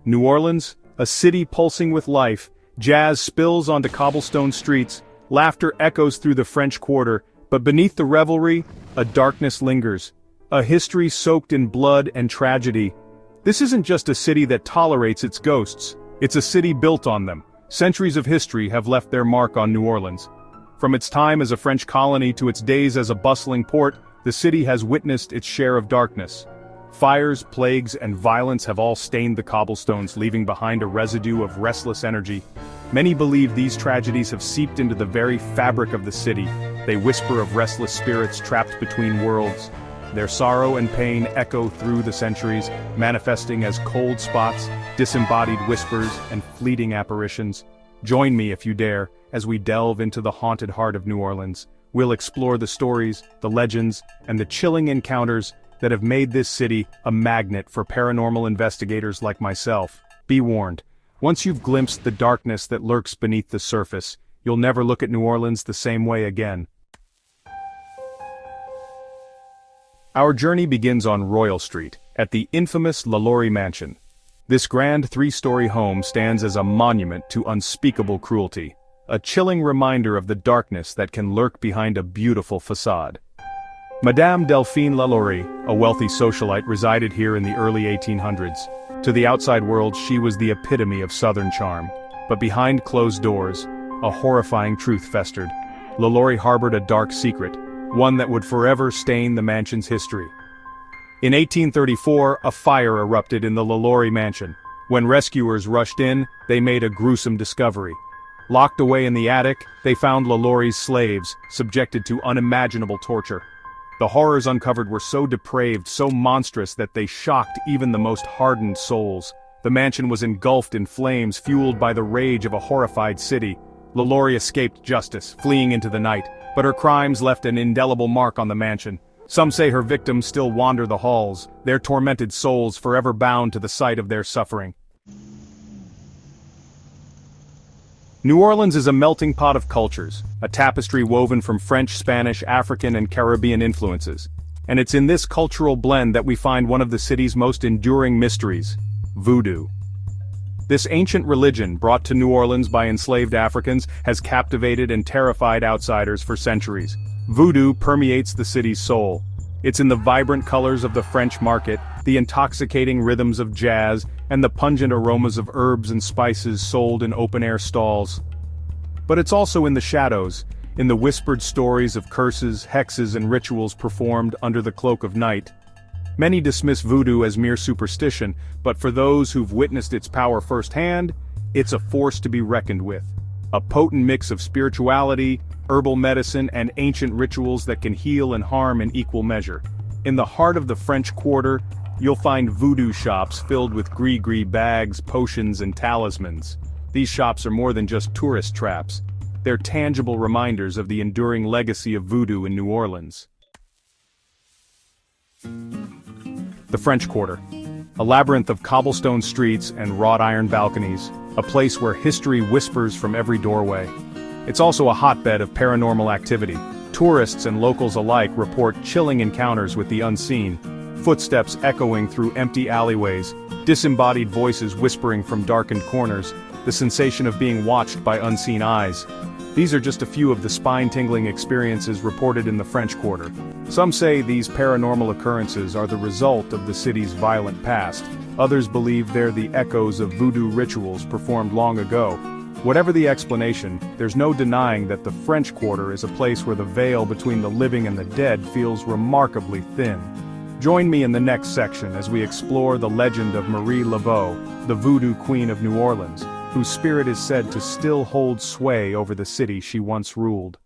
New Orleans, a city pulsing with life, jazz spills onto cobblestone streets, laughter echoes through the French Quarter, but beneath the revelry, a darkness lingers. A history soaked in blood and tragedy. This isn't just a city that tolerates its ghosts, it's a city built on them. Centuries of history have left their mark on New Orleans. From its time as a French colony to its days as a bustling port, the city has witnessed its share of darkness. Fires, plagues, and violence have all stained the cobblestones, leaving behind a residue of restless energy. Many believe these tragedies have seeped into the very fabric of the city. They whisper of restless spirits trapped between worlds. Their sorrow and pain echo through the centuries, manifesting as cold spots, disembodied whispers, and fleeting apparitions. Join me if you dare, as we delve into the haunted heart of New Orleans. We'll explore the stories, the legends, and the chilling encounters that have made this city a magnet for paranormal investigators like myself. Be warned, once you've glimpsed the darkness that lurks beneath the surface, you'll never look at New Orleans the same way again. Our journey begins on Royal Street, at the infamous LaLaurie Mansion. This grand three-story home stands as a monument to unspeakable cruelty, a chilling reminder of the darkness that can lurk behind a beautiful facade. Madame Delphine LaLaurie, a wealthy socialite, resided here in the early 1800s. To the outside world, she was the epitome of Southern charm. But behind closed doors, a horrifying truth festered. LaLaurie harbored a dark secret, one that would forever stain the mansion's history. In 1834, a fire erupted in the LaLaurie mansion. When rescuers rushed in, they made a gruesome discovery. Locked away in the attic, they found LaLaurie's slaves, subjected to unimaginable torture. The horrors uncovered were so depraved, so monstrous that they shocked even the most hardened souls. The mansion was engulfed in flames fueled by the rage of a horrified city. LaLaurie escaped justice, fleeing into the night, but her crimes left an indelible mark on the mansion. Some say her victims still wander the halls, their tormented souls forever bound to the site of their suffering. New Orleans is a melting pot of cultures, a tapestry woven from French, Spanish, African, and Caribbean influences. And it's in this cultural blend that we find one of the city's most enduring mysteries: Voodoo. This ancient religion, brought to New Orleans by enslaved Africans, has captivated and terrified outsiders for centuries. Voodoo permeates the city's soul. It's in the vibrant colors of the French market, the intoxicating rhythms of jazz, and the pungent aromas of herbs and spices sold in open-air stalls. But it's also in the shadows, in the whispered stories of curses, hexes, and rituals performed under the cloak of night. Many dismiss voodoo as mere superstition, but for those who've witnessed its power firsthand, it's a force to be reckoned with. A potent mix of spirituality, herbal medicine, and ancient rituals that can heal and harm in equal measure. In the heart of the French Quarter, you'll find voodoo shops filled with gris-gris bags, potions, and talismans. These shops are more than just tourist traps. They're tangible reminders of the enduring legacy of voodoo in New Orleans. The French Quarter, a labyrinth of cobblestone streets and wrought iron balconies, a place where history whispers from every doorway. It's also a hotbed of paranormal activity. Tourists and locals alike report chilling encounters with the unseen, footsteps echoing through empty alleyways, disembodied voices whispering from darkened corners, the sensation of being watched by unseen eyes. These are just a few of the spine-tingling experiences reported in the French Quarter. Some say these paranormal occurrences are the result of the city's violent past. Others believe they're the echoes of voodoo rituals performed long ago. Whatever the explanation, there's no denying that the French Quarter is a place where the veil between the living and the dead feels remarkably thin. Join me in the next section as we explore the legend of Marie Laveau, the Voodoo Queen of New Orleans, whose spirit is said to still hold sway over the city she once ruled.